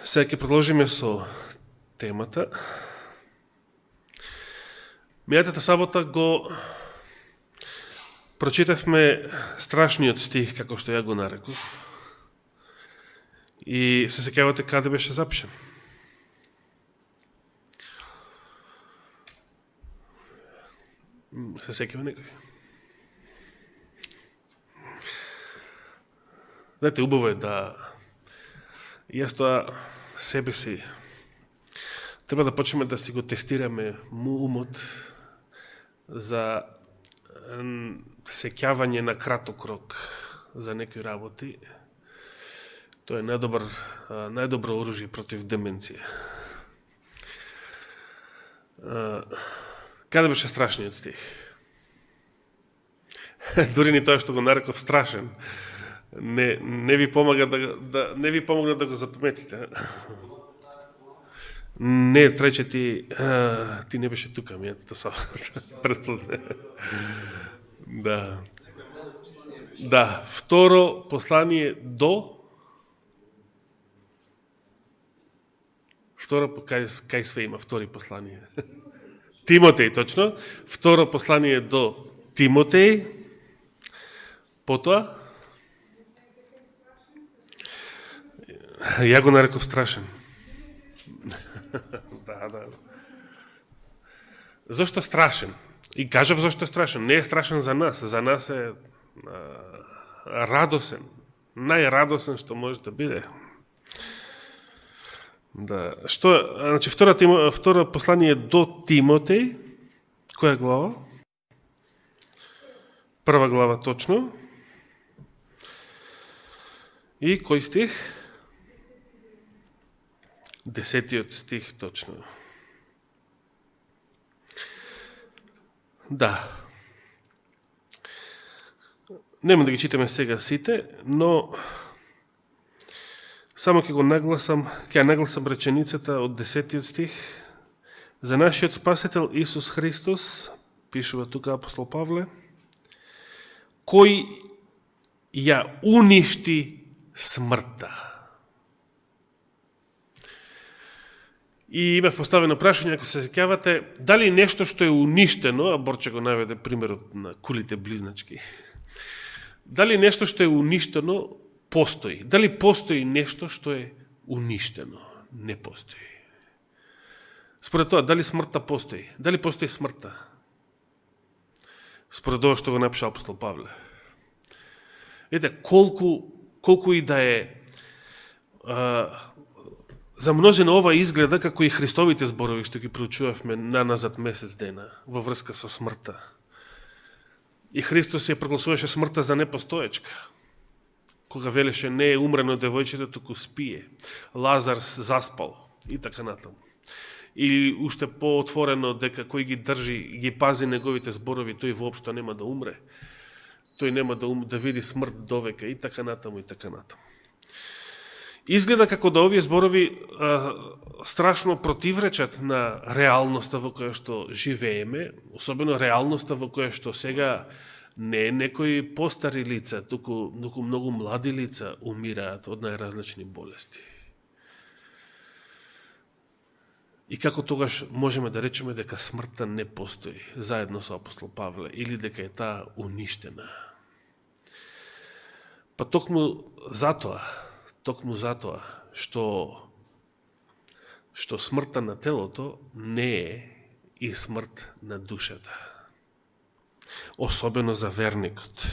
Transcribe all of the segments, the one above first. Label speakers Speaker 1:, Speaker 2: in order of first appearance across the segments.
Speaker 1: Сега ќе продолжиме со темата. Мијатата сабота го прочитавме страшниот стих, како што ја го нареков. И се сеќавате каде беше запишен. Се сеќава некој? Знаете, убаво е да јас тоа себе си треба да почнеме да си го тестираме умот за сеќавање на краток рок за некои работи. Тоа е најдобро оружје против деменција. Каде беше страшниот стих? Дури ни тоа што го нареков страшен, не ви помогна да го запаметите. Не, трече ти не беше тука, мијатата сабота. Предпоследне. Да. Да, второ послание кај све има втори послание. Тимотеј, точно. Второ послание до Тимотеј. Потоа ја го нареков страшен. Да. Зошто страшен? И кажав зошто е страшен. Не е страшен за нас. За нас е радосен. Најрадосен што може да биде. Да. Што, значи, второ послание до Тимотеј. Која глава? Прва глава точно. И кој стих? 10 стих точно. Да. Нема да ги читаме сега сите, но само ќе нагласам реченицата од 10 стих. За нашиот Спасител Исус Христос, пишува тука апостол Павле, кој ја уништи смртта. И имав поставено прашање, ако се сеќавате, дали нешто што е уништено, а Борче го наведе примерот на кулите близначки, дали нешто што е уништено постои? Дали постои нешто што е уништено? Не постои. Според тоа, дали смртта постои? Дали постои смртта? Според тоа што го напиша апостол Павле. Видите, колку и да е за множина ова изгледа како и Христовите зборови што ги проучувавме наназад месец дена во врска со смртта. И Христос ја прогласуваше смртта за непостоечка. Кога велеше не е умрено девојчето, туку спие. Лазар заспал и така натаму. Или уште поотворено дека кој ги држи, ги пази неговите зборови, тој воопшто нема да умре. Тој нема да види смрт довека и така натаму и така натаму. Изгледа како да овие зборови страшно противречат на реалноста во која што живееме, особено реалноста во која што сега не некои постари лица, туку многу млади лица умираат од најразлични болести. И како тогаш можеме да речеме дека смртта не постои, заедно со апостол Павле, или дека е таа уништена. Па токму затоа што смртта на телото не е и смрт на душата. Особено за верникот.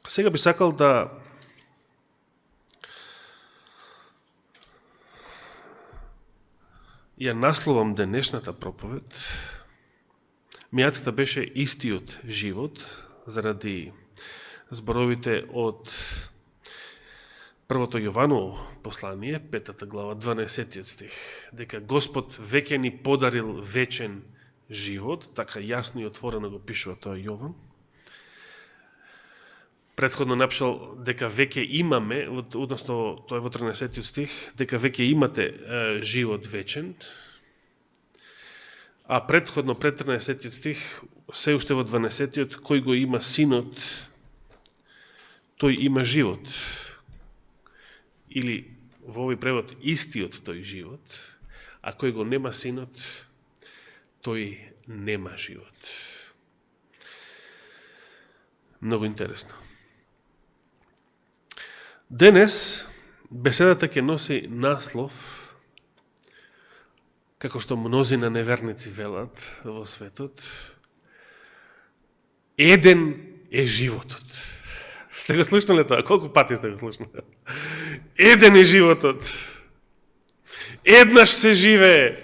Speaker 1: Сега би сакал да ја насловам денешната проповед. Мијатата беше истиот живот, заради зборовите од првото Јованово послание, 5 глава, 12 стих, дека Господ веќе ни подарил вечен живот, така јасно и отворено го пишува тоа Јован. Предходно напишал дека веќе имаме, односно тоа е во 13 стих, дека веќе имате живот вечен, А предходно, пред 13 стих, се уште во 12, кој го има синот, тој има живот. Или во овој превод, истиот тој живот, а кој го нема синот, тој нема живот. Многу интересно. Денес беседата ќе носи наслов, како што мнозина неверници велат во светот, еден е животот. Сте го слушнали тоа? Колку пати сте го слушнали? Еден е животот. Еднаш се живее.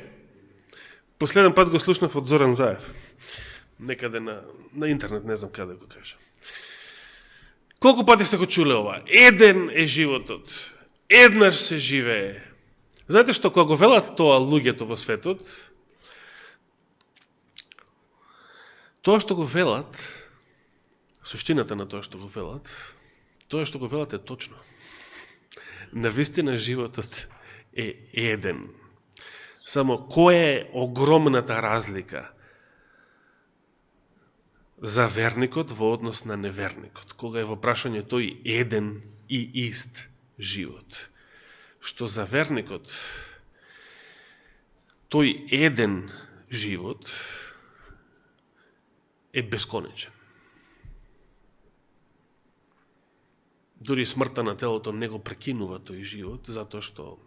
Speaker 1: Последен пат го слушнав од Зоран Заев. Некаде на интернет, не знам каде го кажа. Колку пати сте го чуле ова? Еден е животот. Еднаш се живее. Знаете што, кога го велат тоа луѓето во светот, тоа што го велат, суштината на тоа што го велат е точно. Навистина животот е еден. Само која е огромната разлика за верникот во однос на неверникот, кога е во прашање тој еден и ист живот. Што за верникот тој еден живот е бесконечен. Дури смртта на телото не го прекинува тој живот, затоа што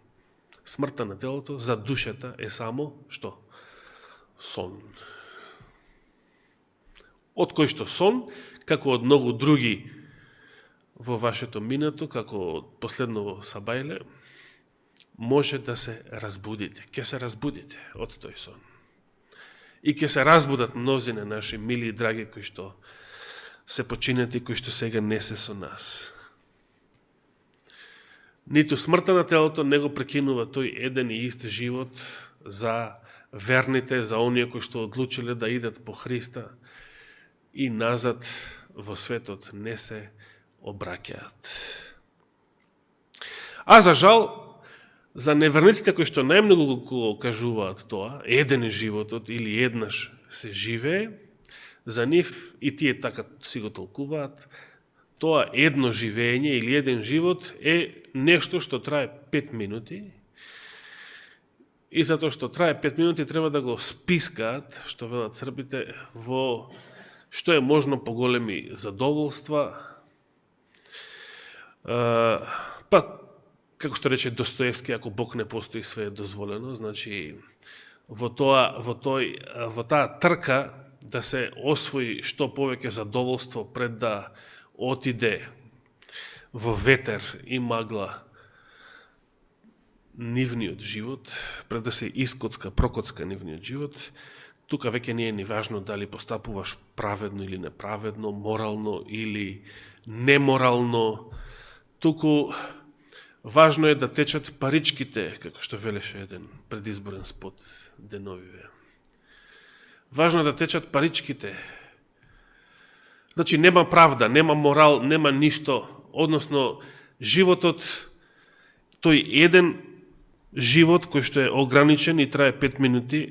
Speaker 1: смртта на телото за душата е само што? Сон. Од кој што сон, како од многу други во вашето минато, како од последново сабајле, може да се разбудите. Ке се разбудите од тој сон. И ке се разбудат мнозина наши мили и драги кои што се починети, кои што сега не се со нас. Ниту смртта на телото не го прекинува тој еден и ист живот за верните, за оние кои што одлучиле да идат по Христа и назад во светот не се обраќаат. А за жал, за неверниците кои што најмногу го кажуваат тоа, еден е животот или еднаш се живее, за нив и тие така си го толкуваат, тоа едно живење или еден живот е нешто што трае 5 минути и затоа што трае 5 минути треба да го спискаат, што велат србите, во што е можно поголеми задоволства. Па, како што рече Достоевски, ако Бог не постои, све е дозволено. Значи, во таа трка да се освои што повеќе задоволство пред да отиде во ветер и магла нивниот живот, пред да се прокоцка нивниот живот, тука веќе не е ни важно дали постапуваш праведно или неправедно, морално или неморално, туку важно е да течат паричките, како што велеше еден предизборен спот деновиве. Важно е да течат паричките. Значи нема правда, нема морал, нема ништо, односно животот, тој еден живот кој што е ограничен и трае 5 минути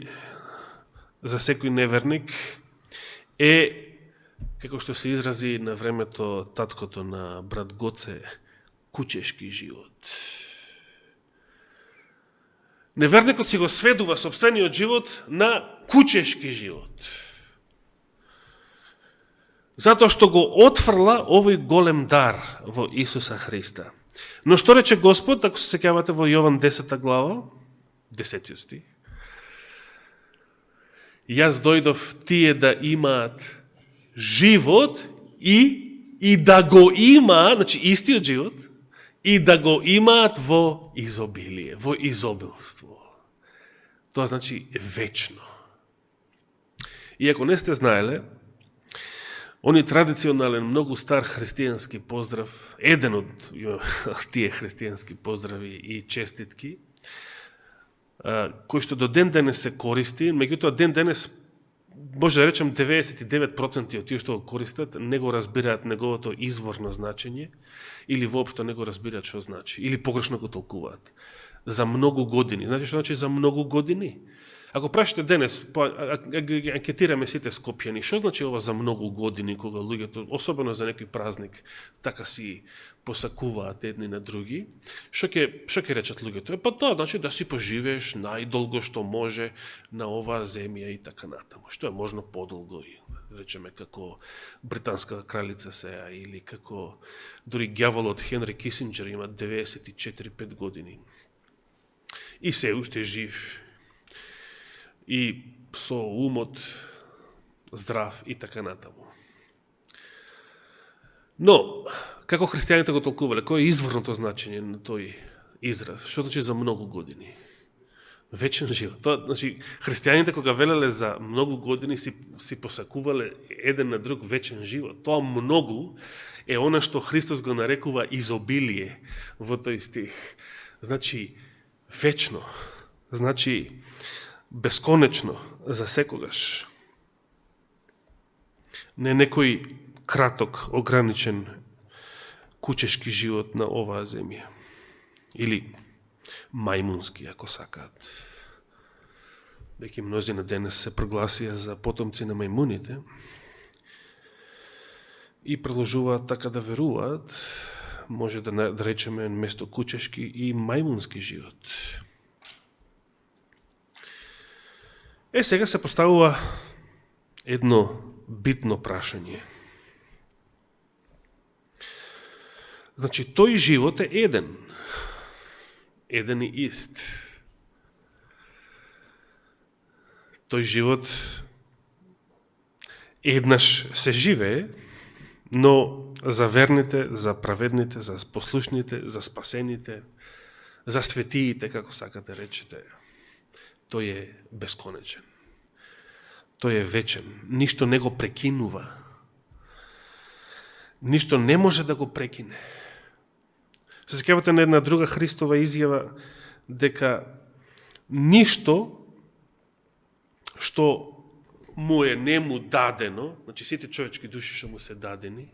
Speaker 1: за секој неверник е, како што се изрази на времето таткото на брат Гоце, кучешки живот. Неверникот си го сведува сопствениот живот на кучешки живот. Затоа што го отфрла овој голем дар во Исуса Христа. Но што рече Господ, ако се сеќавате во Јован 10 глава, 10 стих, јас дојдов тие да имаат живот и да го имаат, значи истиот живот, и да го имаат во изобилие, во изобилство. Тоа значи вечно. И ако не сте знаеле, они традиционален, многу стар христијански поздрав, еден од тие христијански поздрави и честитки, кој што до ден денес се користи, меѓутоа ден денес, може да речем 99% од тие што го користат, не го разбираат неговото изворно значење, или воопшто не го разбираат што значи, или погрешно го толкуваат. За многу години. Знаете што значи за многу години? Ако прашате денес, ги анкетираме сите скопјани, што значи ова за многу години, кога луѓето, особено за некој празник, така си посакуваат едни на други, што ќе речат луѓето? Па тоа значи да си поживееш најдолго што може на оваа земја и така натаму. Што е можно подолго, и речеме како британска кралица сеја, или како дури ѓаволот Хенри Кисинџер има 94-5 години. И се уште жив, и со умот здрав и така натаму. Но, како христијаните го толкувале, кој е изворното значење на тој израз? Што значи за многу години? Вечен живот. Тоа, значи, христијаните кога велеле за многу години си посакувале еден на друг вечен живот. Тоа многу е она што Христос го нарекува изобилие во тој стих. Значи, вечно. Значи, бесконечно, за секогаш. Не некој краток, ограничен кучешки живот на оваа земја. Или мајмунски, ако сакаат. Веќе мнозина денес се прогласија за потомци на мајмуните и продолжуваат така да веруваат, може да речеме место кучешки и мајмунски живот. Сега се поставува едно битно прашање. Значи, тој живот е еден. Еден и ист. Тој живот еднаш се живее, но за верните, за праведните, за послушните, за спасените, за светиите, како сакате речете, тој е бесконечен. Тој е вечен. Ништо не го прекинува. Ништо не може да го прекине. Се сеќавате на една друга Христова изјава дека ништо што му е нему дадено, значи сите човечки души што му се дадени,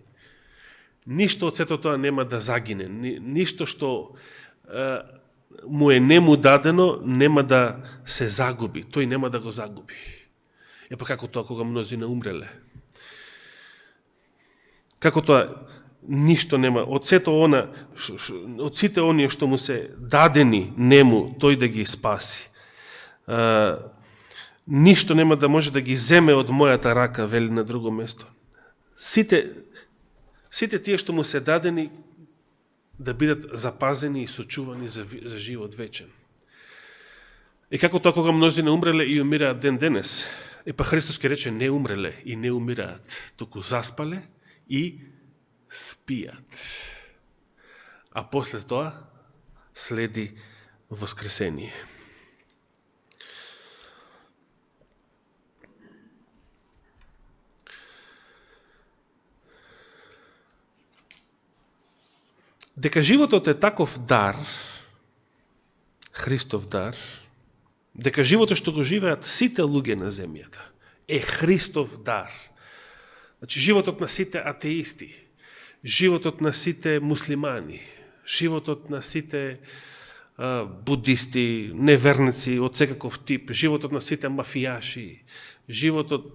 Speaker 1: ништо од сето тоа нема да загине. Ништо што му е нему дадено, нема да се загуби. Тој нема да го загуби. Епа како тоа кога мнозина умреле? Како тоа ништо нема, од сите оние што му се дадени нему, тој да ги спаси. Ништо нема да може да ги земе од мојата рака, вели на друго место. Сите тие што му се дадени да бидат запазени и сочувани за живот вечен. И како тоа кога мнозина умреле и умираат ден денес, епа Христос ке рече не умреле и не умираат, туку заспале и спијат. А после тоа следи воскресение. Дека животот е таков дар, Христов дар, дека животот што го живеат сите луѓе на земјата е Христов дар. Значи, животот на сите атеисти, животот на сите муслимани, животот на сите будисти, неверници од секаков тип, животот на сите мафијаши, животот,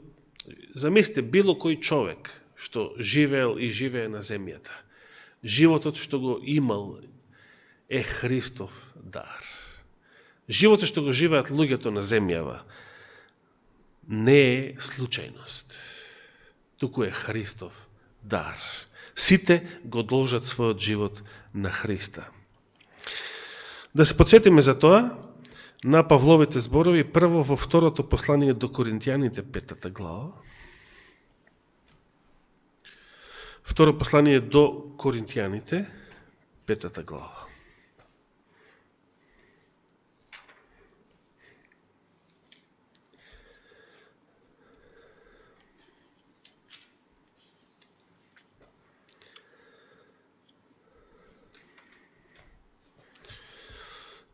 Speaker 1: замислите, било кој човек што живеел и живее на земјата, животот што го имал е Христов дар. Животот што го живеат луѓето на земјава не е случајност, туку е Христов дар. Сите го должат својот живот на Христа. Да се подсетиме за тоа на Павловите зборови, прво во второто послание до Коринтијаните, 5 глава. Второ послание до Коринтијаните, 5 глава.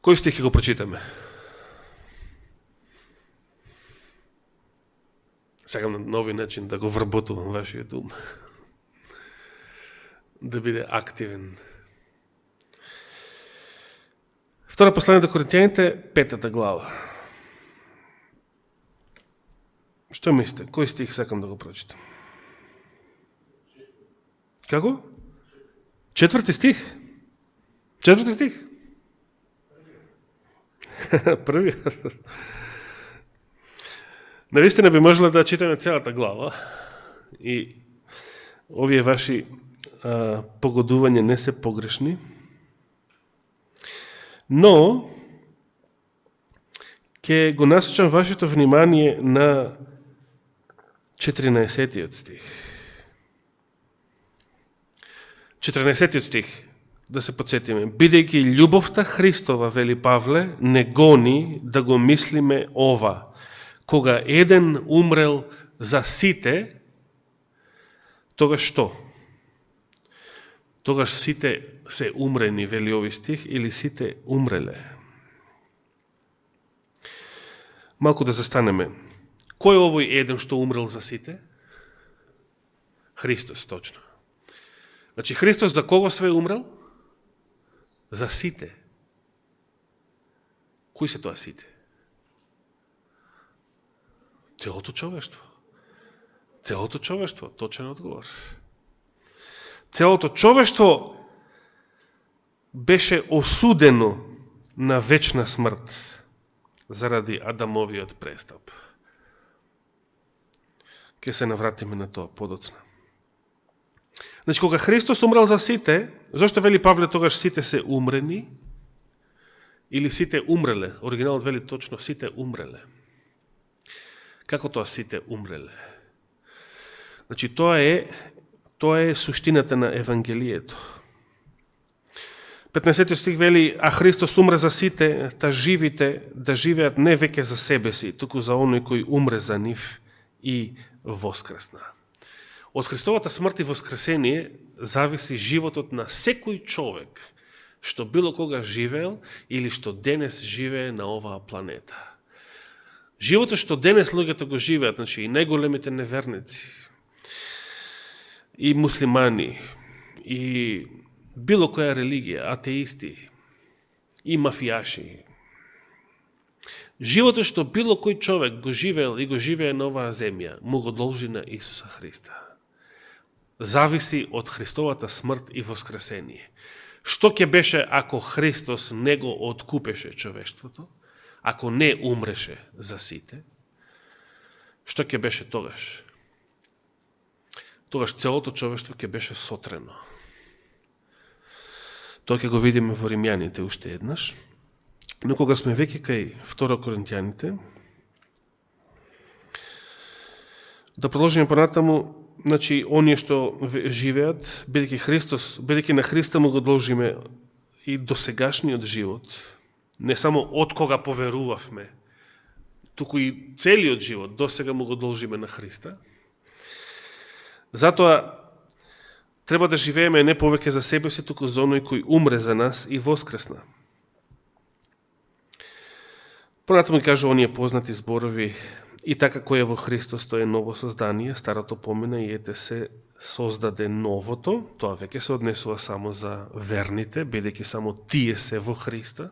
Speaker 1: Кој стих ќе го прочитаме? Сакам на нови начин да го вработувам вашиот ум. Да биде активен. Втора послание до Коринтијаните, 5 глава. Што мислите? Кој стих сакам да го прочитам? Како? 4 стих? 4 стих? Први. Навистина би можела да читаме целата глава и овие ваши погодувања не се погрешни, но ќе го насочам вашето внимание на 14 стих. 14 стих, да се подсетиме. Бидејќи љубовта Христова, вели Павле, не гони да го мислиме ова. Кога еден умрел за сите, тогаш што? Тогаш сите се умрени, вели ови стих, или сите умреле? Малку да застанеме. Кој е овој еден што умрел за сите? Христос, точно. Значи, Христос за кого све умрел? За сите. Кои се тоа сите? Целото човештво. Целото човештво, точен одговор. Целото човештво беше осудено на вечна смрт заради Адамовиот престап. Ке се навратиме на тоа подоцна. Значи, кога Христос умрел за сите, зашто вели Павле тогаш сите се умрени? Или сите умреле? Оригиналот вели точно сите умреле. Како тоа сите умреле? Значи, тоа е суштината на Евангелието. 15 стих вели, а Христос умре за сите, та живите да живеат не веќе за себе си, туку за оној кој умре за нив и воскресна. Од Христовата смрт и воскресение зависи животот на секој човек што било кога живеел или што денес живее на оваа планета. Животот што денес луѓето го живеат, значи и најголемите неверници, и муслимани, и било која религија, атеисти, и мафијаши. Животот што било кој човек го живеел и го живее на оваа земја, му го должи на Исуса Христа. Зависи од Христовата смрт и воскресение. Што ќе беше ако Христос не го откупеше човештвото, ако не умреше за сите, што ќе беше тогаш? Тогаш целото човештво ќе беше сотрено. Тоа ќе го видиме во Римјаните уште еднаш. Но кога сме веќе кај 2 Коринтијаните, да продолжиме понатаму, значи, оние што живеат, бидејќи на Христа му го должиме и досегашниот живот, не само од кога поверувавме, туку и целиот живот, досега му го должиме на Христа. Затоа, треба да живееме не повеќе за себе си, туку за оној кој умре за нас и воскресна. Понатаму ги кажа оние познати зборови, и така кој е во Христос, тој е ново создание, старото помина и ете се создаде новото. Тоа веќе се однесува само за верните, бидејќи само тие се во Христа.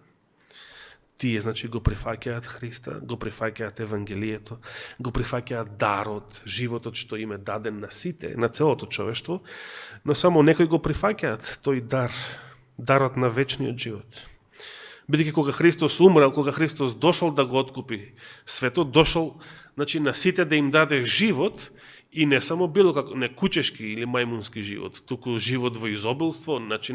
Speaker 1: Тие, значи, го прифаќаат Христа, го прифаќаат Евангелието, го прифаќаат дарот, животот што им е даден на сите, на целото човештво, но само некои го прифаќаат тој дар, дарот на вечниот живот. Бидејќи кога Христос умрел, кога Христос дошол да го откупи светот, дошол, значи, на сите да им даде живот, и не само било како не кучешки или мајмунски живот, туку живот во изобилство, значи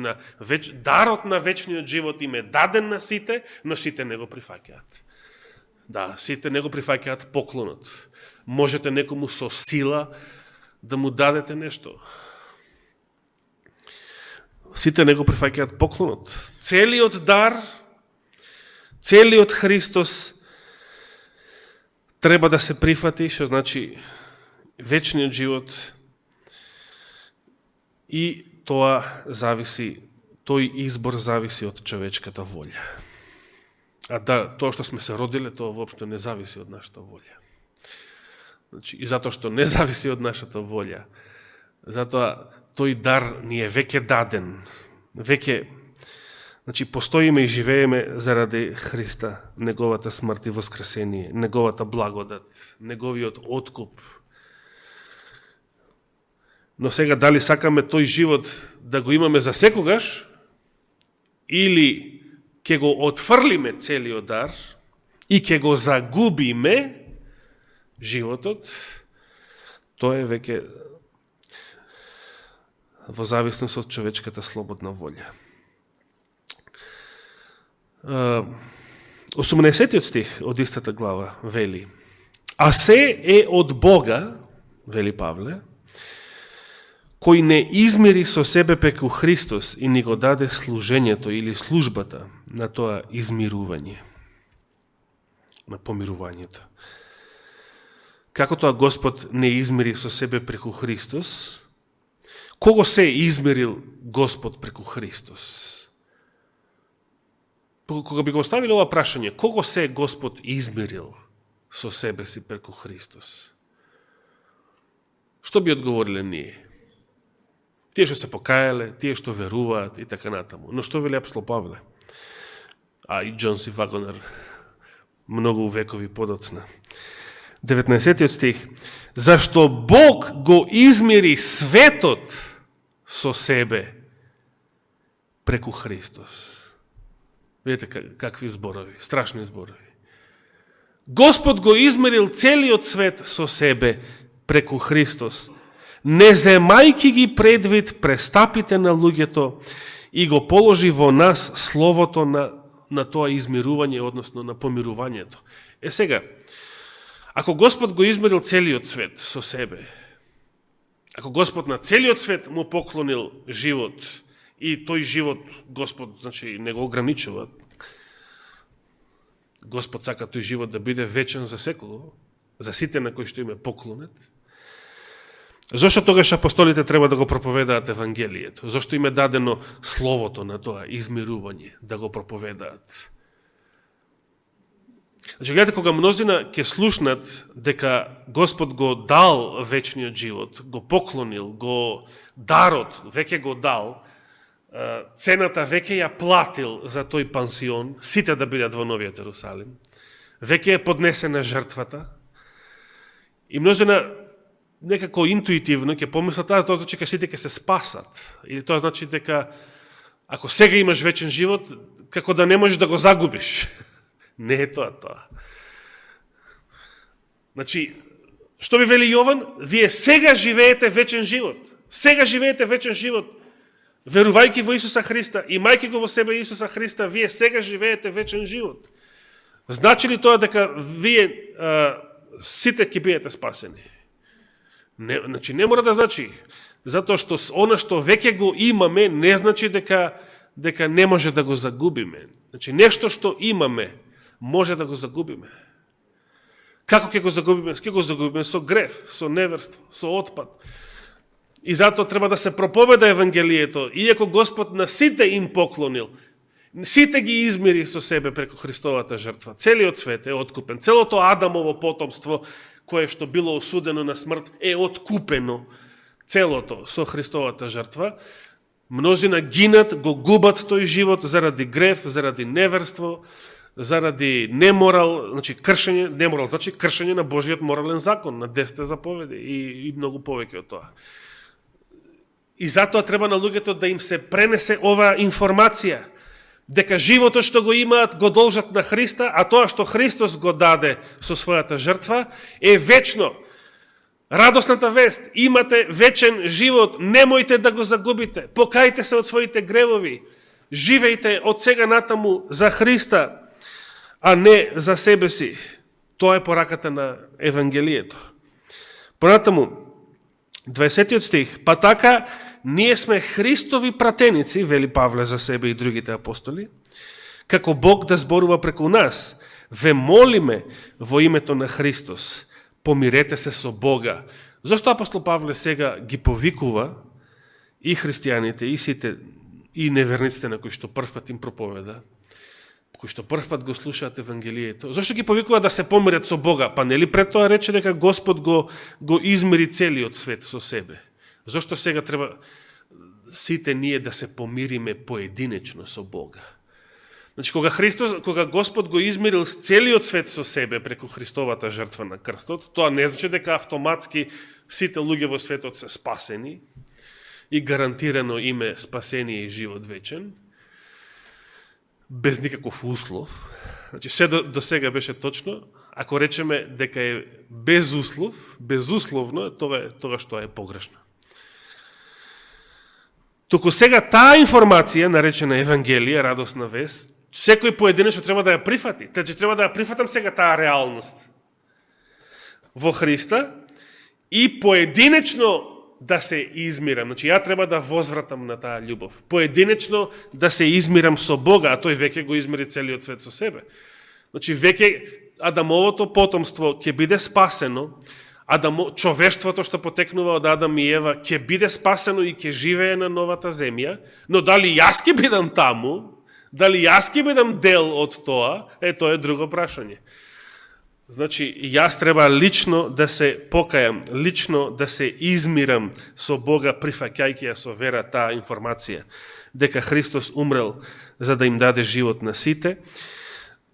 Speaker 1: дарот на вечниот живот им е даден на сите, но сите не го прифаќаат. Да, сите не го прифаќаат поклонот. Можете некому со сила да му дадете нешто. Сите не го прифаќаат поклонот. Целиот дар, целиот Христос треба да се прифати, што значи вечниот живот, и тоа зависи, тој избор зависи од човечката волја. А да, тоа што сме се родиле, тоа воопшто не зависи од нашата волја. Значи, и затоа што не зависи од нашата волја, затоа тој дар ни е веќе даден, веќе Значи, постоиме и живееме заради Христа, неговата смрт и воскресение, неговата благодат, неговиот откуп. Но сега, дали сакаме тој живот да го имаме за секогаш, или ќе го отфрлиме целиот дар и ќе го загубиме животот, тоа е веќе во зависност од човечката слободна волја. 18 стих од истата глава вели: а се е од Бога, вели Павле, кој не измири со себе преку Христос и ни го даде служењето или службата на тоа измирување, на помирувањето. Како тоа Господ не измири со себе преку Христос? Кого се измерил Господ преку Христос? Кога би го оставили ова прашање, кого се Господ измерил со себе си преку Христос? Што би одговориле ние? Тие што се покаяле, тие што веруваат и така натаму. Но што вели апостол Павле? А и Джон Си Вагонер многу векови подоцна. 19 стих. Зашто Бог го измери светот со себе преку Христос. Видите какви зборови, страшни зборови. Господ го измерил целиот свет со себе преку Христос, не земајки ги предвид престапите на луѓето и го положи во нас словото на тоа измирување, односно на помирувањето. Сега, ако Господ го измерил целиот свет со себе, ако Господ на целиот свет му поклонил живот, и тој живот Господ, значи, не го ограничува, Господ сака тој живот да биде вечен за секого, за сите на кои што им е поклонет, зошто тогаш апостолите треба да го проповедаат Евангелието? Зошто им е дадено словото на тоа измирување, да го проповедаат? Значи, гледате, кога мнозина ќе слушнат дека Господ го дал вечниот живот, го поклонил, го дарот, веќе го дал, цената веќе ја платил за тој пансион, сите да бидат во Новиот Ерусалим, веќе е поднесена жртвата, и мнозина некако интуитивно ќе помислат, тоа значи дека сите ќе се спасат, или тоа значи дека ако сега имаш вечен живот, како да не можеш да го загубиш. Не е тоа. Значи, што ви вели Јован? Вие сега живеете вечен живот. Сега живеете вечен живот. Верувајќи во Исуса Христа, имајќи го во себе Исуса Христа, вие сега живеете вечен живот. Значи ли тоа дека вие сите ќе бидете спасени? Не, значи, не мора да значи. Затоа што она што веќе го имаме, не значи дека не може да го загубиме. Значи, нешто што имаме, може да го загубиме. Како ќе го загубиме? Ќе го загубиме со грев, со неверство, со отпад. И затоа треба да се проповеда Евангелието, иако Господ на сите им поклонил, сите ги измири со себе преку Христовата жртва. Целиот свет е откупен. Целото Адамово потомство, кое што било осудено на смрт, е откупено. Целото со Христовата жртва. Мнозина гинат, го губат тој живот заради грев, заради неверство, заради неморал, значи кршење, неморал значи кршење на Божиот морален закон, на 10 заповеди и многу повеќе од тоа. И затоа треба на луѓето да им се пренесе оваа информација, дека животот што го имаат го должат на Христа, а тоа што Христос го даде со својата жртва е вечно. Радосната вест, имате вечен живот, немојте да го загубите, покајте се од своите гревови, живејте од сега натаму за Христа, а не за себе си. Тоа е пораката на Евангелието. Понатаму, 20 стих, па така, ние сме Христови пратеници, вели Павле за себе и другите апостоли, како Бог да зборува преку нас. Ве молиме во името на Христос, помирете се со Бога. Зошто апостол Павле сега ги повикува и христијаните, и сите, и неверниците на кои што првпат им проповеда, кои што првпат го слушаат Евангелието? Зошто ги повикува да се помират со Бога? Па нели пред тоа рече дека Господ го измери целиот свет со себе? Зошто сега треба сите ние да се помириме поединечно со Бога? Значи, кога Господ го измирил целиот свет со себе преку Христовата жртва на крстот, тоа не значи дека автоматски сите луѓе во светот се спасени и гарантирано име спасение и живот вечен, без никаков услов. Значи, се до сега беше точно. Ако речеме дека е без услов, безусловно, тоа што е погрешно. Туку сега таа информација, наречена Евангелие, радосна вест, секој поединечно треба да ја прифати. Значи, треба да ја прифатам сега таа реалност во Христа и поединечно да се измирам. Значи, ја треба да возвратам на таа љубов. Поединечно да се измирам со Бога, а тој веќе го измери целиот свет со себе. Значи, веќе Адамовото потомство ќе биде спасено, човештвото што потекнува од Адам и Ева ќе биде спасено и ќе живее на новата земја, но дали јас ќе бидам таму, дали јас ќе бидам дел од тоа, тоа е друго прашање. Значи, јас треба лично да се покајам, лично да се измирам со Бога, прифаќајќи ја со вера таа информација, дека Христос умрел за да им даде живот на сите,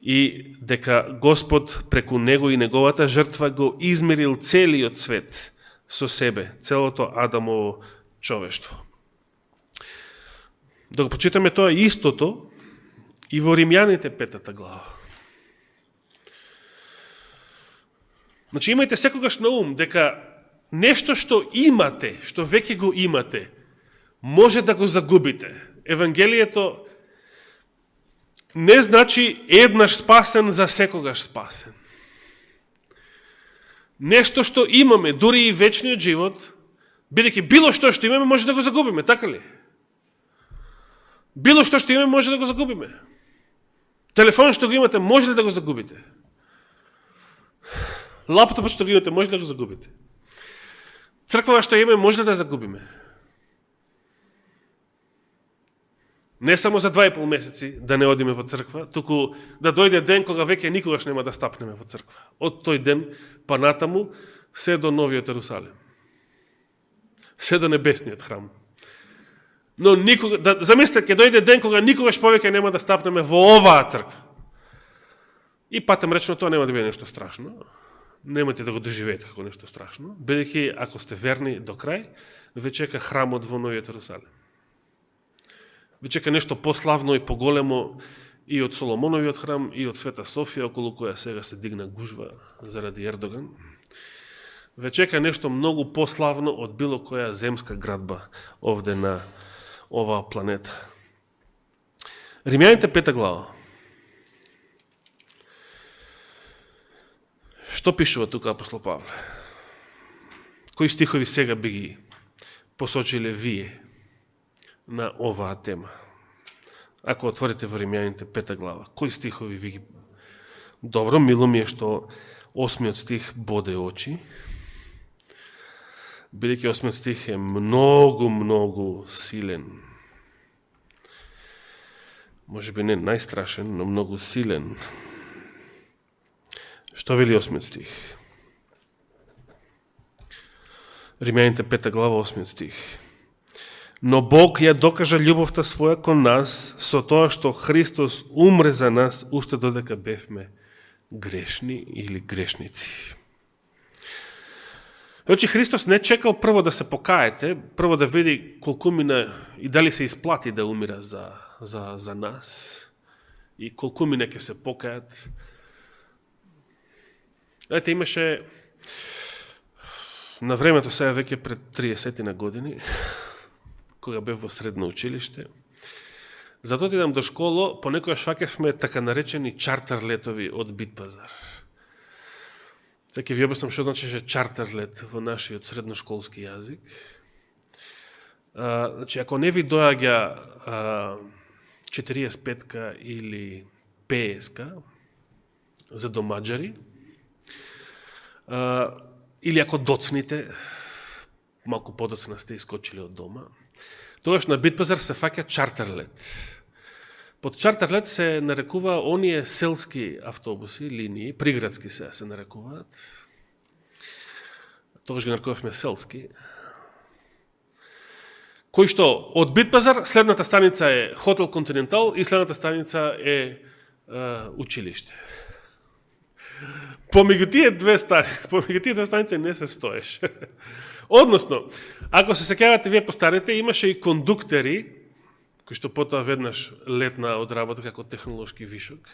Speaker 1: и дека Господ преку Него и Неговата жртва го измирил целиот свет со себе, целото Адамово човештво. Да го почитаме тоа истото и во Римјаните 5 глава. Значи, имајте секогаш на ум дека нешто што имате, што веќе го имате, може да го загубите. Евангелието не значи еднаш спасен за секогаш спасен. Нешто што имаме, дури и вечниот живот, бидејќи било што имаме, може да го загубиме, така ли? Било што имаме, може да го загубиме. Телефон што го имате, може ли да го загубите? Лаптопот што го имате, може ли да го загубите? Црква што имаме, може ли да загубиме? Не само за 2,5 месеци да не одиме во црква, туку да дојде ден кога веќе никогаш нема да стапнеме во црква. Од тој ден па натаму се до новиот Ерусалим. Се до небесниот храм. Но замислете, ќе дојде ден кога никогаш повеќе нема да стапнеме во оваа црква. И патем речно, тоа нема да биде нешто страшно. Немате да го доживеете како нешто страшно, бидејќи ако сте верни до крај, ве чека храмот во новиот Ерусалим. Ви чека нешто пославно и поголемо и од Соломоновиот храм, и од Света Софија, околу која сега се дигна гужва заради Ердоган. Ве чека нешто многу пославно од било која земска градба овде на оваа планета. Римјаните 5 глава. Што пишува тука апостол Павле? Кои стихови сега би ги посочиле вие на оваа тема? Ако отворите во Римјаните 5 глава, кои стихови ви ги... Добро, мило ми е што 8 стих боде очи, бидејќи 8 стих е многу силен. Може би не најстрашен, но многу силен. Што вели 8 стих? Римјаните 5 глава, 8 стих. Но Бог ја докажа љубовта своја кон нас со тоа што Христос умре за нас уште додека бевме грешни или грешници. Значи, Христос не чекал прво да се покаете, прво да види колку мина и дали се исплати да умира за нас и колку мина ќе се покаят. Ете, имаше на времето, сега веќе пред 30 на години, кога бев во средно училиште, затоа отидам до школа, понекогаш фаќавме така наречени чартер летови од Битпазар. Сега ќе ви обяснам што значише чартер лет во нашиот средношколски јазик. Значи, ако не ви доаѓа 45-ка или 50-ка за домаđари, или ако доцните, малку подоцна сте искочили од дома, тогаш на Битпазар се фаќа чартерлет. Под чартерлет се нарекува оние селски автобуси, линии, приградски се нарекуваат. Тогаш ги нарекувавме селски. кој што од Битпазар следната станица е Хотел Континентал и следната станица е училиште. Помеѓу тие две станици не се стоеш. Односно, ако се сеќавате вие по старите, имаше и кондуктери, кој што потоа веднаш летна од работа како технолошки вишок.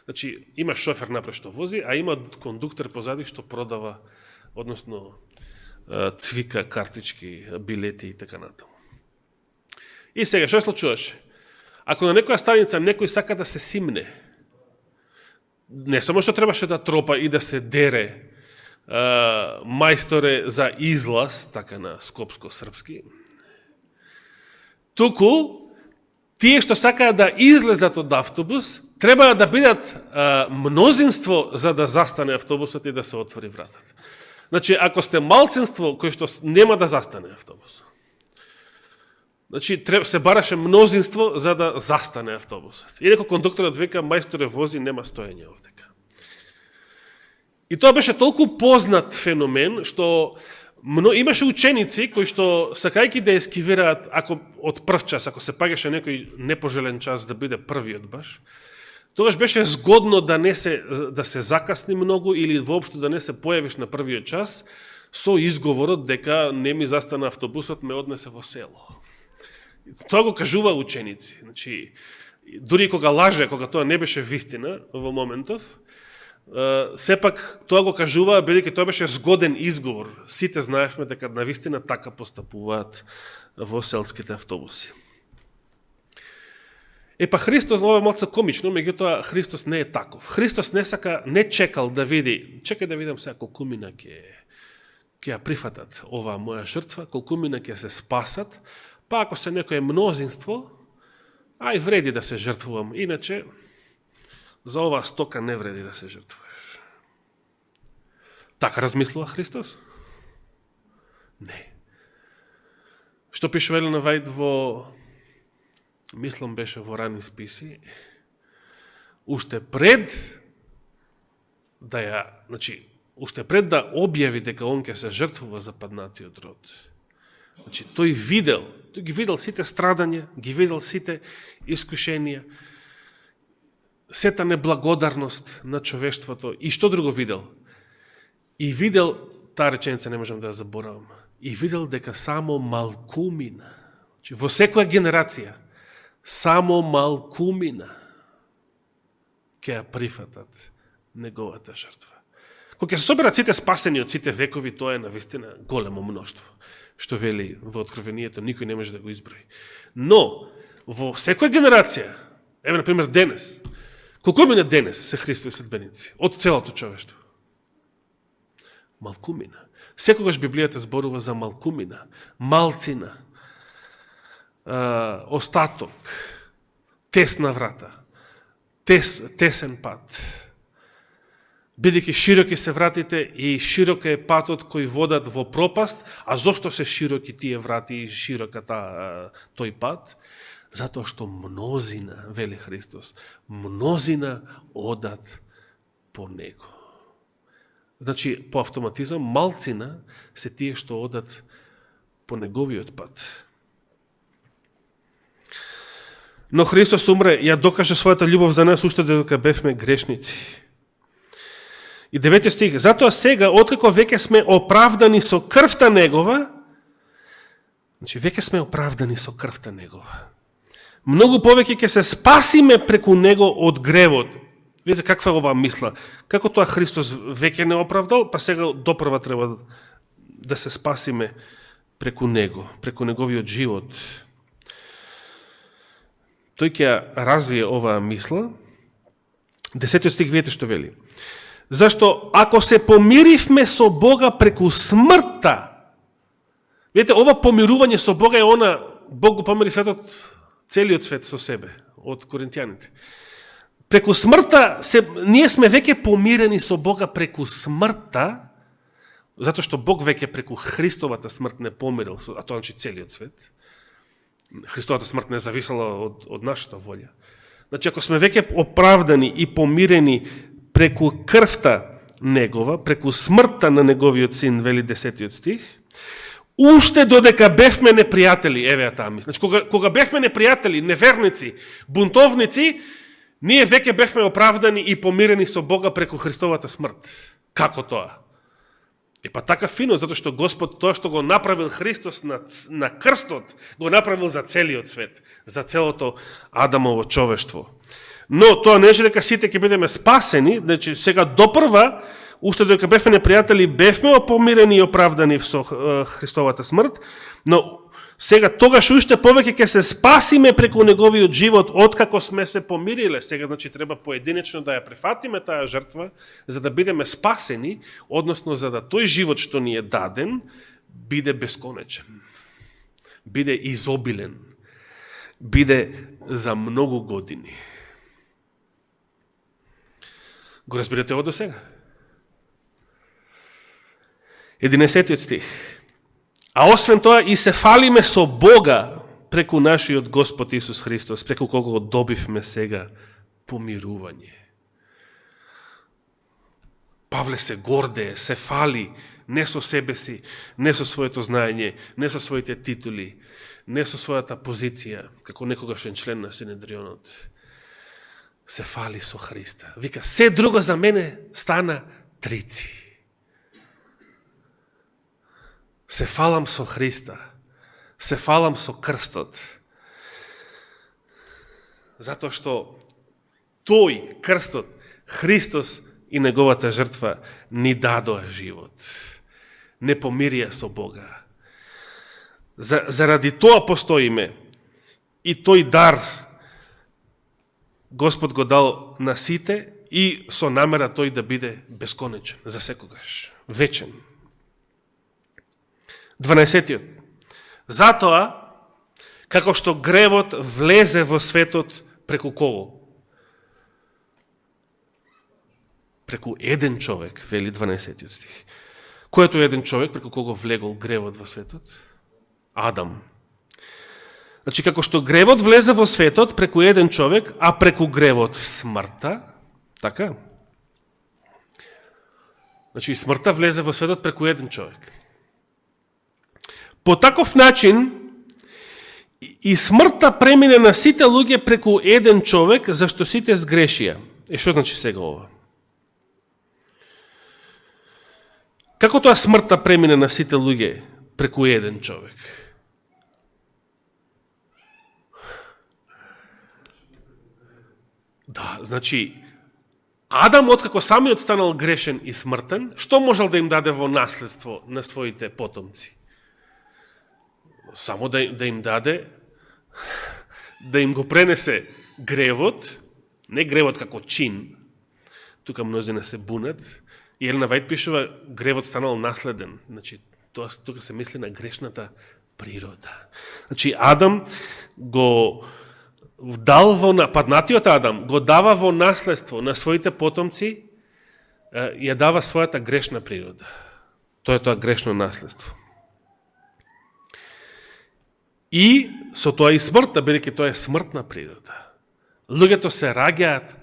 Speaker 1: Значи, има шофер напред што вози, а има кондуктор позади што продава, односно цвика, картички, билети и така натаму. И сега, што случуваше? Ако на некоја станица некој сака да се симне, не само што требаше да тропа и да се дере мајсторе за излаз, така на скопско-српски, туку тие што сакаат да излезат од автобус, треба да бидат мнозинство за да застане автобусот и да се отвори вратата. Значи, ако сте малцинство кој што нема да застане автобус, значи, се бараше мнозинство за да застане автобусот. Инако кондукторот века, мајсторе вози, нема стоење овдека. И тоа беше толку познат феномен, што имаше ученици кои што сакајќи да ескивираат, ако од прв час, ако се паѓаше некој непожелен час да биде првиот баш, тогаш беше згодно да се закасни многу или воопшто да не се појавиш на првиот час со изговорот дека не ми застана автобусот, ме однесе во село. Тоа го кажува ученици. Значи, дури кога лаже, кога тоа не беше вистина во моментов, сепак тоа го кажува, бидејќи тоа беше згоден изговор. Сите знаевме дека навистина така постапуваат во селските автобуси. Па Христос, ова е малку комично, меѓутоа Христос не е таков. Христос не чекал да види, чекај да видам сега колкумина ќе ја прифатат оваа моја жртва, колкумина ќе се спасат, па ако се некое мнозинство, ај вреди да се жртвувам, иначе за оваа стока не вреди да се жртвуваш. Така размислува Христос? Не. Што пише Елена Вајд мислам беше во рани списи, уште пред да објави дека он ќе се жртвува за паднатиот род. Значи, тој ги видел сите страдања, ги видел сите искушенија, сета неблагодарност на човештвото и што друго видел? И видел, таа реченица не можам да ја заборавам, и видел дека само малкумина, значи, во секоја генерација, само малкумина ќе ја прифатат неговата жртва. Кога ќе се соберат сите спасени од сите векови, тоа е навистина големо мноштво, што вели во Откровението, никој не може да го изброи. Но, во секоја генерација, еве, например, денес, колку мина денес се Христови следбеници од целото човештво? Малкумина. Секогаш Библијата зборува за малкумина, малцина, остаток, тесна врата, тесен пат. Бидејќи широки се вратите и широк е патот кој водат во пропаст, а зошто се широки тие врати и широка тој пат? Затоа што мнозина, вели Христос, мнозина одат по него. Значи, по автоматизам, малцина се тие што одат по неговиот пат. Но Христос умре, ја докаже својата љубов за нас уште додека бевме грешници. И 9 стих, затоа сега, откако веќе сме оправдани со крвта негова, значи веќе сме оправдани со крвта негова, многу повеќе ќе се спасиме преку него од гревот. Видите каква е оваа мисла? Како тоа Христос веќе не оправдал, па сега допрва треба да се спасиме преку него, преку неговиот живот. Тој ќе развие оваа мисла. 10 стих, видите што вели. Зашто ако се помиривме со Бога преку смртта, видите, ова помирување со Бога е она, Бог го помири светот, целиот свет со себе, од коринтијаните. Преку смртта, ние сме веќе помирени со Бога преку смртта, затоа што Бог веќе преку Христовата смрт не помирил, а тоа значи целиот свет. Христовата смрт не зависела од нашата волја. Значи, ако сме веќе оправдани и помирени преку крвта негова, преку смртта на неговиот син, вели 10 стих, уште додека бевме непријатели, еве таа мисла. Значи, кога бевме непријатели, неверници, бунтовници, ние веќе бевме оправдани и помирени со Бога преку Христовата смрт. Како тоа? Па така фино, затоа што Господ тоа што го направил Христос на крстот, го направил за целиот свет, за целото Адамово човештво. Но тоа не дека сите ќе бидеме спасени, значи сега допрва, уште додека бевме непријатели, бевме помирени и оправдани со Христовата смрт, но сега тогаш уште повеќе ќе се спасиме преку неговиот живот, откако сме се помириле. Сега, значи, треба поединечно да ја прифатиме таа жртва, за да бидеме спасени, односно за да тој живот што ни е даден, биде бесконечен, биде изобилен, биде за многу години. Го разбирате ово до сега? 11 стих. А освен тоа и се фалиме со Бога преку нашиот Господ Исус Христос, преку кого добивме сега помирување. Павле се гордее, се фали не со себе си, не со своето знаење, не со своите титули, не со својата позиција, како некогашен член на Синедрионот. Се фали со Христа. Вика, се друго за мене стана трици. Се фалам со Христа. Се фалам со крстот. Затоа што тој, крстот, Христос и неговата жртва ни дадоа живот. Не помирија со Бога. Заради тоа постоиме. И тој дар Господ го дал на сите и со намера тој да биде бесконечен, за секогаш, вечен. 12. Затоа, како што гревот влезе во светот преку кого? Преку еден човек, вели 12 стих. Кој е тој еден човек преку кого влегол гревот во светот? Адам. Значи, како што гревот влезе во светот преку еден човек, а преку гревот смртта, така? Значи, смртта влезе во светот преку еден човек. По таков начин, и смртта премине на сите луѓе преку еден човек, зашто сите сгрешија. Што значи сега ова? Како тоа смртта премине на сите луѓе преку еден човек? Да, значи, Адам, откако самиот станал грешен и смртен, што можел да им даде во наследство на своите потомци? Само да им даде, да им го пренесе гревот, не гревот како чин, тука мнозина се бунат, и Елена Вајд пишува, гревот станал наследен. Значи, тука се мисли на грешната природа. Значи, Адам го дал паднатиот Адам го дава во наследство на своите потомци, ја дава својата грешна природа. Тоа е тоа грешно наследство. И со тоа и смртта, бидејќи тоа е смртна природа. Луѓето се раѓаат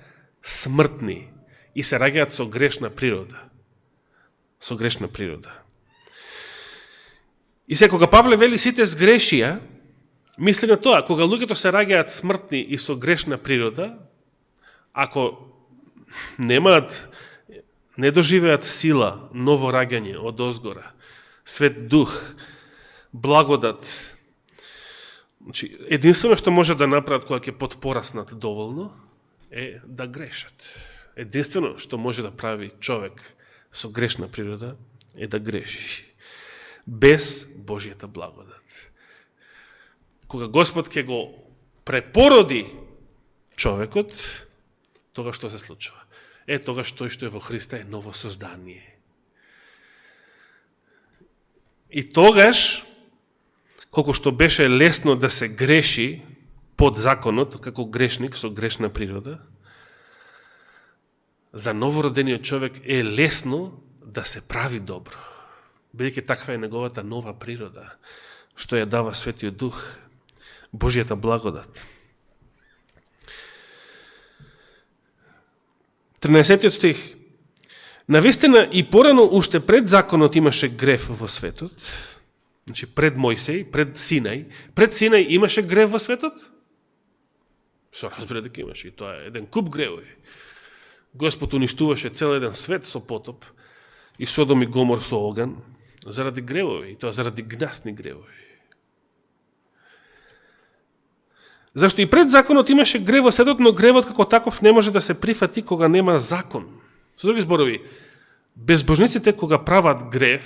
Speaker 1: смртни и се раѓаат со грешна природа. Со грешна природа. И се кога Павле вели сите сгрешија, мисли на тоа, кога луѓето се раѓаат смртни и со грешна природа, ако не доживеат сила, ново раѓање од озгора, свет дух, благодат, значи, единствено што може да направат кога ќе потпораснат доволно е да грешат. Единствено што може да прави човек со грешна природа е да греши. Без Божјата благодат. Кога Господ ќе го препороди човекот, тога што се случува? Тогаш тој што е во Христа е ново создание. И тогаш, колку што беше лесно да се греши под законот, како грешник со грешна природа, за новородениот човек е лесно да се прави добро, бидејќи таква е неговата нова природа, што ја дава Светиот Дух, Божјата благодат. 13 стих. Навистина и порано уште пред законот имаше грев во светот, Значи пред Мојсей, пред Синај имаше грев во светот? Се разбира дека имаше, и тоа е еден куп гревови. Господ уништуваше цел еден свет со потоп и Содом и Гомор со оган заради гревови, и тоа заради гнасни гревови. Зашто и пред законот имаше грев во светот, но гревот како таков не може да се прифати кога нема закон. Со други зборови, безбожниците кога прават грев,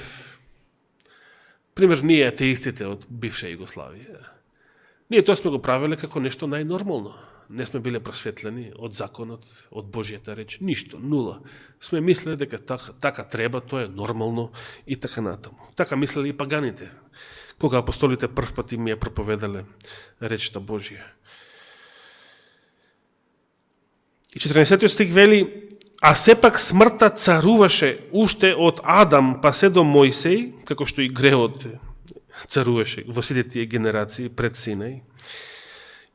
Speaker 1: пример ние атеистите од бивша Југославија, ние тоа сме го правиле како нешто најнормално. Не сме биле просветлени од законот, од Божјата реч, ништо, нула. Сме мислели дека така треба, тоа е нормално и така натаму. Така мислели и паганите, кога апостолите прв пат им ја проповедале речта Божја. И 14 стих вели: а сепак смртта царуваше уште од Адам па се до Мојсей, како што и гревот царуваше во сите тие генерации пред Синај,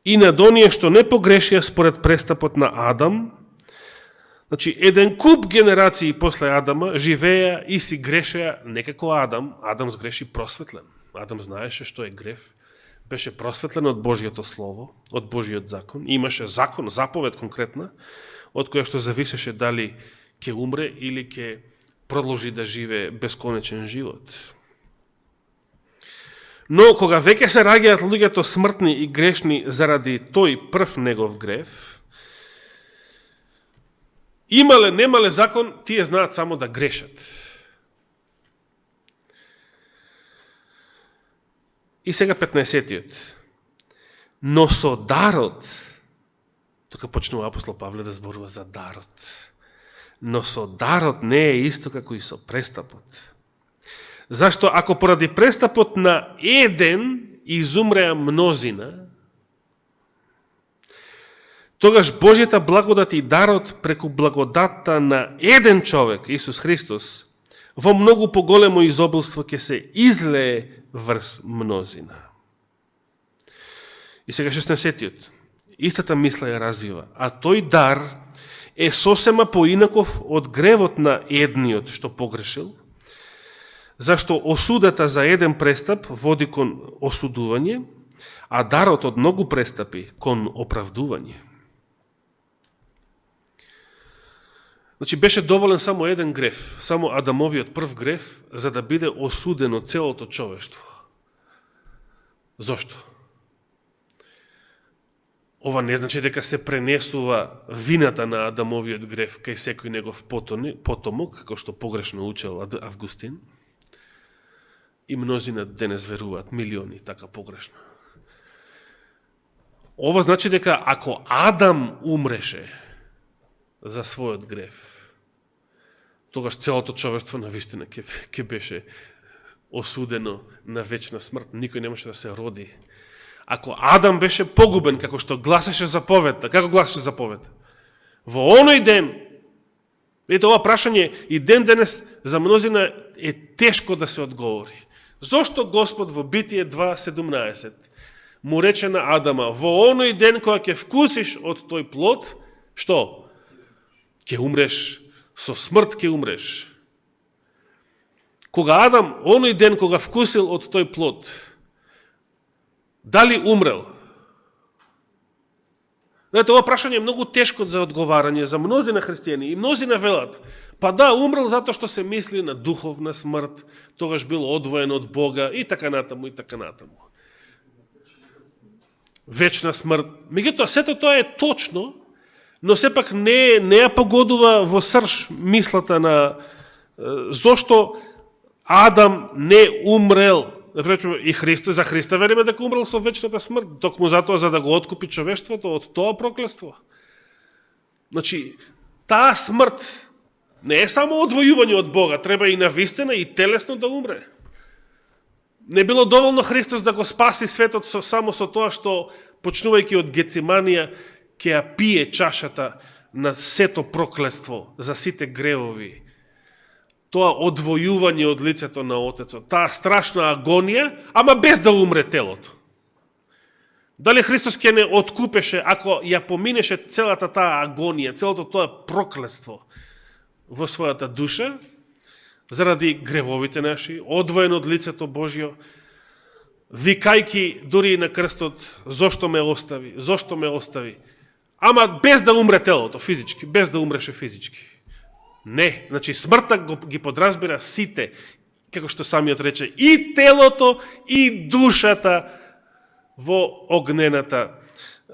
Speaker 1: и над оние што не погрешија според престапот на Адам. Значи, еден куп генерации после Адама живеја и си грешеа не како Адам. Адам сгреши просветлен. Адам знаеше што е грев. Беше просветлен од Божјото Слово, од Божјиот закон. Имаше закон, заповед конкретна, од која што зависеше дали ќе умре или ќе продолжи да живее бесконечен живот. Но кога веќе се раѓаат луѓето смртни и грешни заради тој прв негов грев, имале, немале закон, тие знаат само да грешат. И сега 15-тиот. Но со дарот, тука почнува апостол Павле да зборува за дарот, но со дарот не е исто како и со престапот. Зашто ако поради престапот на еден изумреа мнозина, тогаш Божјата благодат и дарот преку благодатта на еден човек, Исус Христос, во многу поголемо изобилство ќе се излее врз мнозина. И сега 16-тиот. Истата мисла ја развива. А тој дар е сосема поинаков од гревот на едниот што погрешил, зашто осудата за еден престап води кон осудување, а дарот од многу престапи кон оправдување. Значи, беше доволен само еден грев, само Адамовиот прв грев, за да биде осудено целото човештво. Зошто? Ова не значи дека се пренесува вината на Адамовиот грев кај секој негов потомок, како што погрешно учел Августин. И мнозина денес веруваат, милиони, така погрешно. Ова значи дека ако Адам умреше за својот грев, тогаш целото човештво навистина ќе беше осудено на вечна смрт. Никој немаше да се роди. Ако Адам беше погубен, како што гласеше заповедта, како гласеше заповедта? Во оној ден, ето ова прашање и ден денес за мнозина е тешко да се одговори. Зошто Господ во Битие 2.17 му рече на Адама: во оној ден кога ќе вкусиш од тој плод, што? Ќе умреш, со смрт ќе умреш. Кога Адам, оној ден кога вкусил од тој плод, дали умрел? Знаете, ова прашање е многу тешко за одговарање за мнозина христијани и мнозина велат: па да, умрел затоа што се мисли на духовна смрт, тогаш бил одвоен од Бога и така натаму, и така натаму. Вечна смрт. Меѓутоа, сето тоа е точно, но сепак не ја погодува во срж мислата на зошто Адам не умрел. Например, и за Христа велиме дека умрел со вечната смрт, токму затоа за да го откупи човештвото од тоа проклество. Значи, таа смрт не е само одвојување од Бога, треба и навистина и телесно да умре. Не било доволно Христос да го спаси светот само со тоа што, почнувајќи од Гециманија, ќе ја пие чашата на сето проклество за сите гревови. Тоа одвојување од лицето на Отецот, таа страшна агонија, ама без да умре телото. Дали Христос ќе не откупеше, ако ја поминеше целата таа агонија, целото тоа проклество во својата душа, заради гревовите наши, одвоен од лицето Божјо, викајки дури и на крстот, зошто ме остави, зошто ме остави. Ама без да умре телото, физички, без да умреше физички. Не, значи смртта ги подразбира сите, како што самиот рече, и телото, и душата во огнената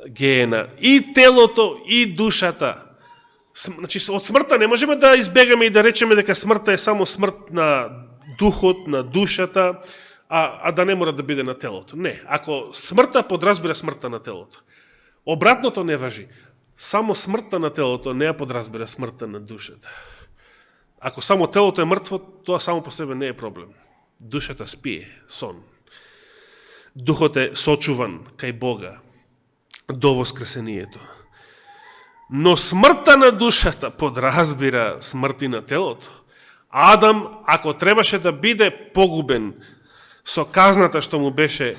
Speaker 1: геена. И телото, и душата. Значи, од смртта не можеме да избегаме и да речеме дека смртта е само смрт на духот, на душата, а да не мора да биде на телото. Не, ако смртта подразбира смртта на телото. Обратното не важи. Само смртта на телото не ја подразбира смртта на душата. Ако само телото е мртво, тоа само по себе не е проблем. Душата спие, сон. Духот е сочуван кај Бога до воскресението. Но смртта на душата подразбира смрти на телото. Адам, ако требаше да биде погубен со казната што му беше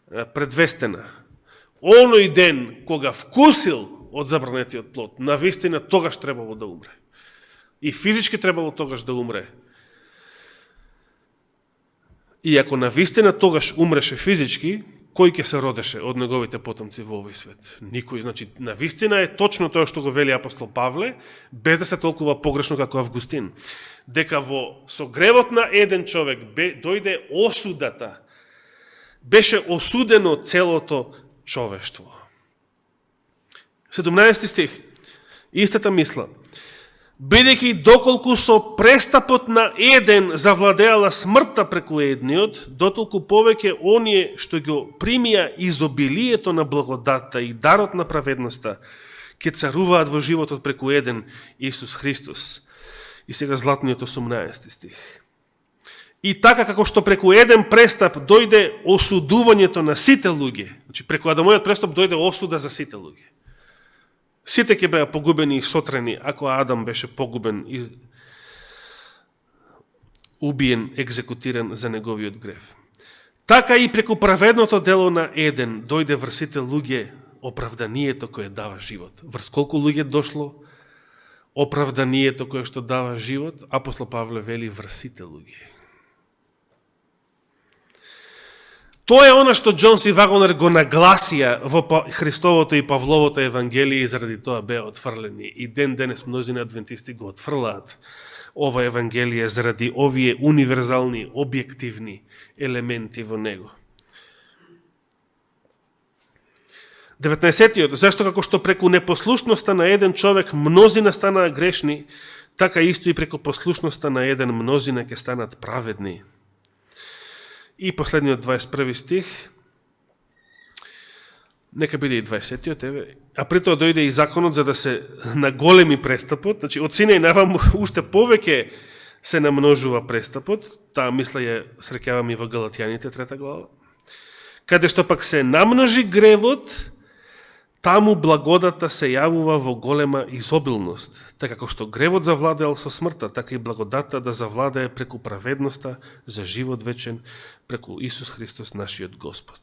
Speaker 1: предвестена, оној ден кога вкусил од забранетиот плод, навистина тогаш требало да умре. И физички требало тогаш да умре. И ако навистина тогаш умреше физички, кој ќе се родеше од неговите потомци во овој свет? Никој. Значи, навистина е точно тоа што го вели апостол Павле, без да се толкова погрешно како Августин. Дека со гревот на еден човек дојде осудата. Беше осудено целото човештво. 17 стих. Истата мисла. Бидејќи доколку со престапот на еден завладеала смртта преку едниот, дотолку повеќе оние што го примија изобилието на благодатта и дарот на праведноста, ќе царуваат во животот преку еден Исус Христос. И сега златниот 18 стих. И така како што преку еден престап дојде осудувањето на сите луѓе, значи преку Адамовиот престап дојде осуда за сите луѓе. Сите ќе беа погубени и сотрени, ако Адам беше погубен и убиен, екзекутиран за неговиот грев. Така и преку праведното дело на еден дојде врз сите луѓе оправданието кое дава живот. Врз колку луѓе дошло оправданието кое што дава живот? Апостол Павле вели врз сите луѓе. Тоа е она што Джонс и Вагонер го нагласија во Христовото и Павловото Евангелие и заради тоа беа отфрлени. И денес мнозина адвентисти го отфрлаат ова Евангелие заради овие универзални, објективни елементи во него. 19-тиот. Зашто како што преку непослушноста на еден човек мнозина станаа грешни, така исто и преку послушноста на еден мнозина ќе станат праведни. И последниот 21 стих, нека биде и 20-тиот, а при тоа дојде и законот за да се наголеми престапот, значи од Синај навам уште повеќе се намножува престапот, таа мисла ја среќавам и во Галатјаните 3 глава, каде што пак се намножи гревот, таму благодата се јавува во голема изобилност, така како што гревот завладеал со смртта, така и благодата да завладее преку праведноста за живот вечен, преку Исус Христос, нашиот Господ.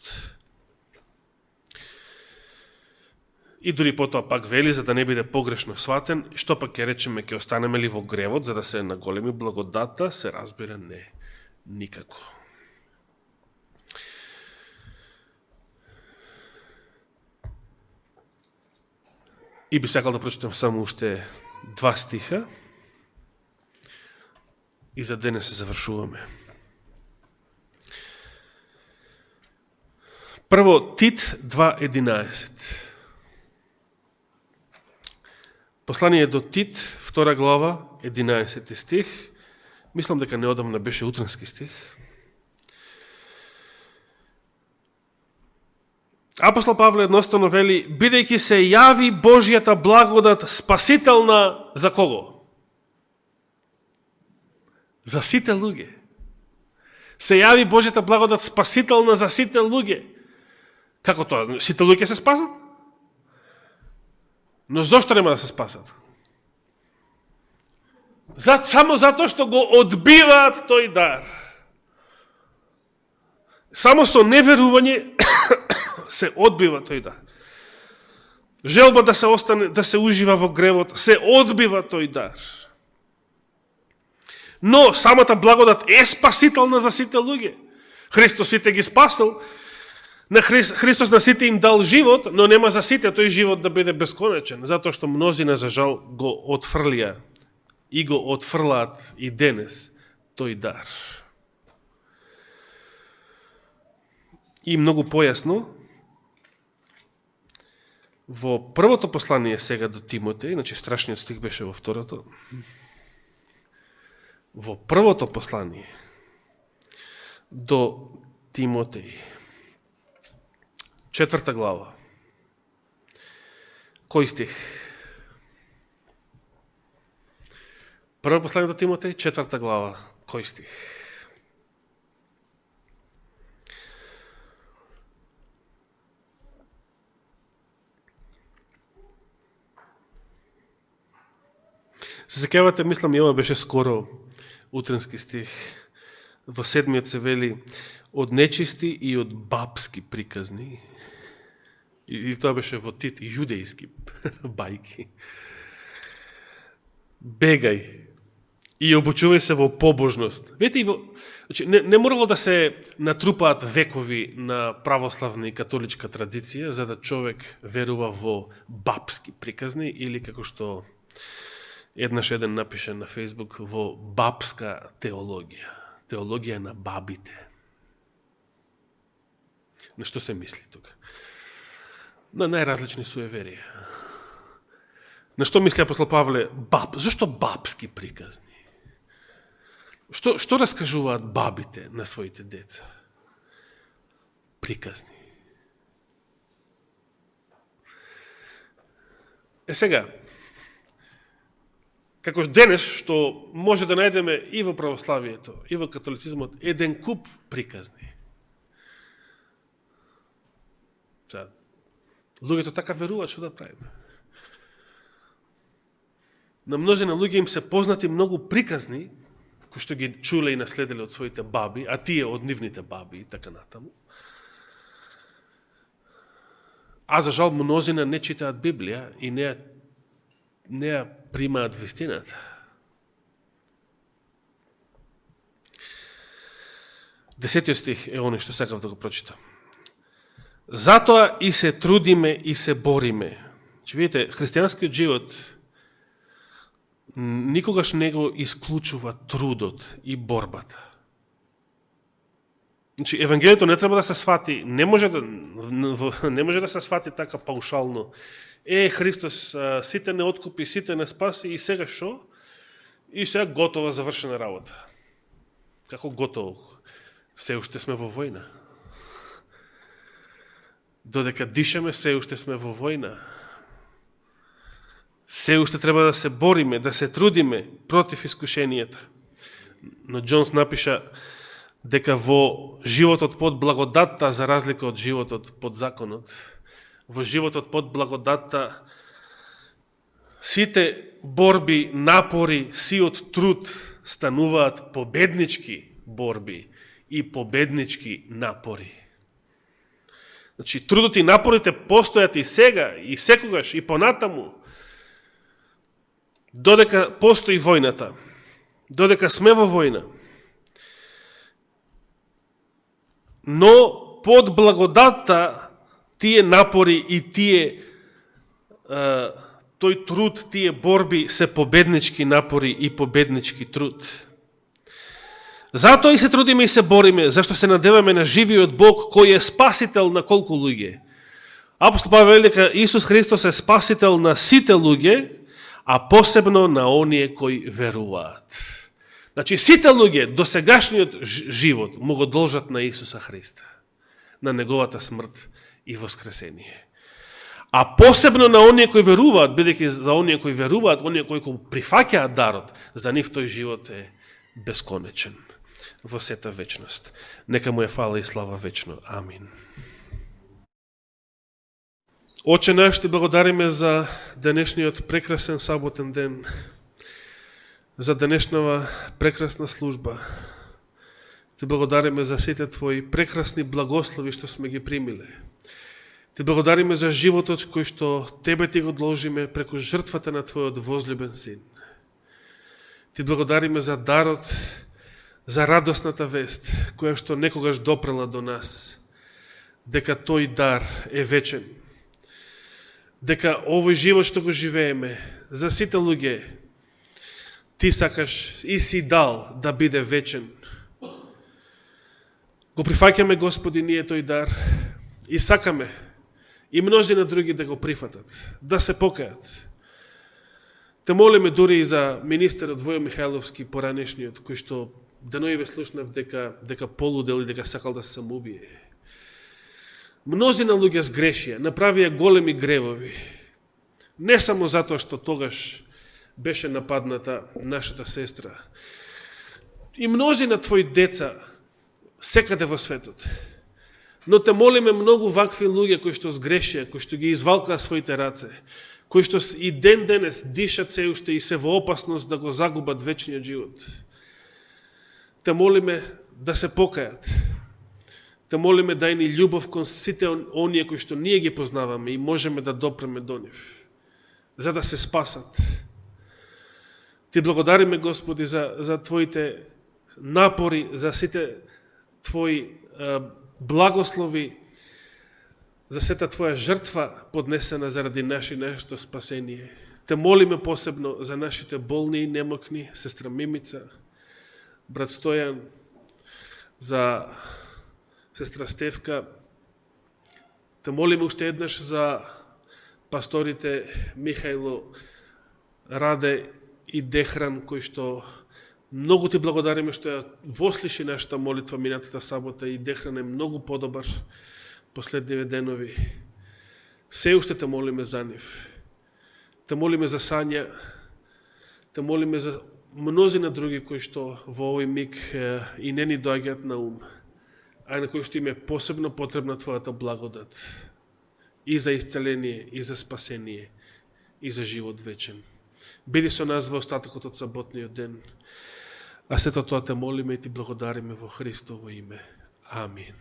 Speaker 1: И дури потоа пак вели, за да не биде погрешно сватен, што пак ќе речеме, ќе останеме ли во гревот, за да се наголеми благодата, се разбира не, никако. И би сакал да прочитам само уште 2 стиха и за денес се завршуваме. Прво, Тит 2.11. Послание до Тит, 2 глава, 11 стих. Мислам дека неодамна беше утренски стих. Апостол Павле едноставно вели, бидејќи се јави Божјата благодат спасителна за кого? За сите луѓе. Се јави Божјата благодат спасителна за сите луѓе. Како тоа? Сите луѓе се спасат? Но зошто нема да се спасат? Само затоа што го одбиваат тој дар. Само со неверување се одбива тој дар. Желба да се остане, да се ужива во гревот, се одбива тој дар. Но самата благодат е спасителна за сите луѓе. Христос сите ги спасил, на Христос на сите им дал живот, но нема за сите тој живот да биде бесконечен, затоа што мнозина за жал го отфрлија и го отфрлаат и денес тој дар. И многу појасно, во првото послание сега до Тимотеј, значи страшниот стих беше во второто, во првото послание до Тимотеј, 4 глава, кој стих? Прво послание до Тимотеј, 4 глава, кој стих? Се сеќавате, мислам, и ова беше скоро утренски стих. Во 7 се вели од нечисти и од бабски приказни. И тоа беше во Тит, јудејски бајки. Бегај и обучувај се во побожност. Видите, значи, не морало да се натрупаат векови на православна и католичка традиција за да човек верува во бабски приказни или како што еднаш еден напише на Фейсбук, во бабска теологија. Теологија на бабите. На што се мисли тука? На најразлични суеверија. На што мисли апостол Павле? Зошто бабски приказни? Што раскажуваат бабите на своите деца? Приказни. Сега, како денес, што може да најдеме и во православието, и во католицизмот, еден куп приказни. Луѓето така веруваат, што да правиме. На множина луѓе им се познати многу приказни, кои што ги чуле и наследиле од своите баби, а тие од нивните баби и така натаму. А за жал мнозина не читаат Библија и не ја примаат вистината. Десетиот стих е оној што сакав да го прочитам. Затоа и се трудиме и се бориме. Че видите, христијанскиот живот никогаш не го исклучува трудот и борбата. Значи, Евангелието не треба да се свати, не може да се свати така паушално. Христос сите не откупи, сите не спаси и сега шо? И сега готова, завршена работа. Како готово? Се уште сме во војна. Додека дишаме, се уште сме во војна. Се уште треба да се бориме, да се трудиме против искушенијата. Но Джонс напиша дека во животот под благодатта, за разлика од животот под законот, во животот под благодатта, сите борби, напори, сиот труд стануваат победнички борби и победнички напори. Значи, трудот и напорите постојат и сега, и секогаш, и понатаму, додека постои војната, додека сме во војна. Но под благодатта тие напори и тој труд, тие борби се победнички напори и победнички труд. Затоа и се трудиме и се бориме, зашто се надеваме на живиот Бог кој е спасител на колку луѓе. Апостол Павле вели дека Исус Христос е спасител на сите луѓе, а посебно на оние кои веруваат. Значи, сите луѓе до сегашниот живот му го должат на Исуса Христа, на неговата смрт и воскресение. А посебно на оние кои веруваат, бидејќи за оние кои веруваат, оние кои прифаќаат дарот, за нив тој живот е бесконечен во сета вечност. Нека му е фала и слава вечно. Амин. Оче наш, ти благодариме за денешниот прекрасен саботен ден, за денешнава прекрасна служба. Ти благодариме за сите Твои прекрасни благослови што сме ги примиле. Ти благодариме за животот кој што Тебе ти го должиме преку жртвата на Твојот возлюбен Син. Ти благодариме за дарот, за радосната вест, која што некогаш допрела до нас, дека тој дар е вечен, дека овој живот што го живееме, за сите луѓе, ти сакаш и си дал да биде вечен. Го прифаќаме, Господи, ние тој дар и сакаме и множина други да го прифатат, да се покајат. Те молиме дури и за министерот Војо Михајловски, поранешниот, кој што деноиве слушнав дека полудел и дека сакал да се самоубие. Мнозина луѓе сгрешија, направија големи гревови. Не само затоа што тогаш беше нападната нашата сестра. И мнозина твои деца секаде во светот. Но те молиме многу вакви луѓе кои што сгрешија, кои што ги извалкаа своите раце, кои што и ден денес дишат се уште и се во опасност да го загубат вечниот живот. Те молиме да се покајат. Те молиме дај ни љубов кон сите оние кои што ние ги познаваме и можеме да допреме до нив, за да се спасат. Ти благодариме, Господи, за Твоите напори, за сите Твои благослови, за сета Твоја жртва поднесена заради нашето спасение. Те молиме посебно за нашите болни и немокни, сестра Мимица, брат Стојан, за сестра Стевка. Те молиме уште еднаш за пасторите Михајло, Раде и Дехран, кои што многу ти благодариме што ја вослиши нашата молитва минатата сабота и Дехран е многу подобар последниве денови. Се уште те молиме за нив. Те молиме за Сања, те молиме за мнозина други кои што во овој миг и не ни доаѓаат на ум, а на кои што им е посебно потребна Твојата благодат и за исцеление, и за спасение, и за живот вечен. Биди со нас во остатокот од саботниот ден, а сето тоа те молиме и ти благодариме во Христово име. Амин.